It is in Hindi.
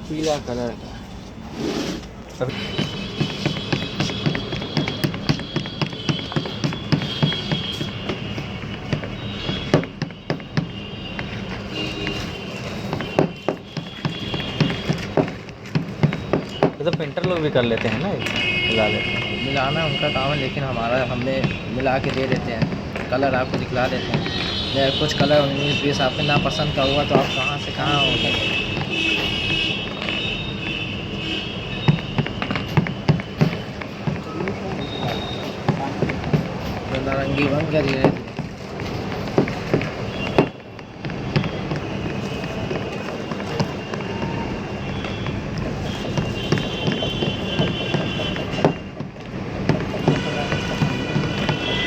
पीला कलर का। ये तो पेंटर लोग भी कर लेते हैं ना, ये मिला लेते हैं। मिलाना उनका काम है, लेकिन हमारा हमें मिला के दे देते हैं, कलर आपको दिखला देते हैं। या कुछ कलर 19-20 आपके नापसंद का हुआ तो आप कहाँ से कहाँ हो गए। तो नारंगी बंद करिए।